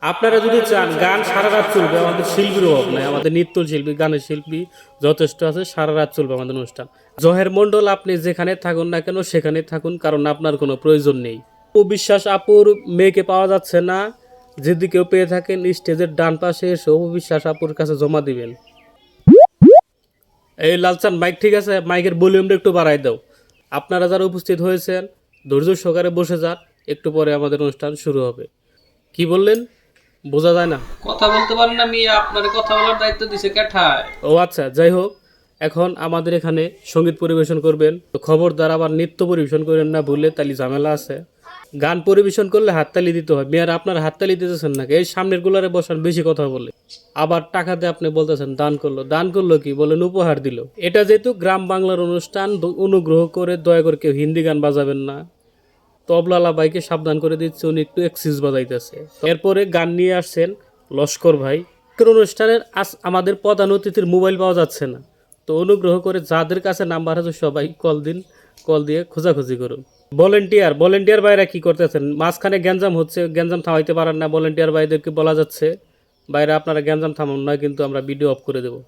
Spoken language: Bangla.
আপনারা যদি চান গান সারা রাত চলবে, আমাদের শিল্পীর অভাব নাই, আমাদের নৃত্যশিল্পী গানের শিল্পী যথেষ্ট আছে, সারা রাত চলবে আমাদের অনুষ্ঠান। জহের মন্ডল আপনি যেখানে থাকুন না কেন সেখানে থাকুন, কারণ আপনার কোনো প্রয়োজন নেই। অবিশ্বাস আপুর মেয়েকে পাওয়া যাচ্ছে না, যদি কেউ পেয়ে থাকেন স্টেজের ডান পাশে এসে অবিশ্বাস আপুর কাছে জমা দিবেন। এই লালচান মাইক ঠিক আছে, মাইকের ভলিউমটা একটু বাড়াই দাও। আপনারা যারা উপস্থিত হয়েছেন ধৈর্য সহকারে বসে যান, একটু পরে আমাদের অনুষ্ঠান শুরু হবে। কি বললেন বোঝা যায় না? কথা বলতে পারেন না মিয়া, আপনার কথা বলার দায়িত্ব দিছে কেঠায়? ও আচ্ছা, যাই হোক, এখন আমাদের এখানে সঙ্গীত পরিবেশন করবেন, তো খবরদার আবার নৃত্য পরিবেশন করেন না, ভুললে তালি ঝামেলা আছে। গান পরিবেশন করলে হাততালি দিতে হয়, মেয়ার আপনার হাততালি দিতেছেন নাকি? এই সামনের গুলারে বসান, বেশি কথা বলে। আবার টাকা দিয়ে আপনি বলতেছেন দান করলো, দান করলো কি বলেন? উপহার দিল। এটা যেহেতু গ্রাম বাংলার অনুষ্ঠান, অনুগ্রহ করে দয়া করে কেউ হিন্দি গান বাজাবেন না। তবলালা ভাইকে সাবধান করে দিচ্ছে, উনি একটু এক্সিস বাজাইতেছে। এরপরে গান নিয়ে আসছেন লস্কর ভাই। অনুষ্ঠানের আমাদের প্রধান অতিথির মোবাইল পাওয়া যাচ্ছে না, তো অনুগ্রহ করে যাদের কাছে নাম্বার আছে সবাই কল দিন, কল দিয়ে খোঁজাখুঁজি করুন। ভলেন্টিয়ার ভাইরা কি করতেছেন? মাঝখানে গ্যাঞ্জাম হচ্ছে, গ্যাঞ্জাম থামাইতে পারেন না? ভলেন্টিয়ার ভাইদেরকে বলা যাচ্ছে, বাইরে আপনারা গ্যাঞ্জাম থামান, নয় কিন্তু আমরা ভিডিও অফ করে দেবো।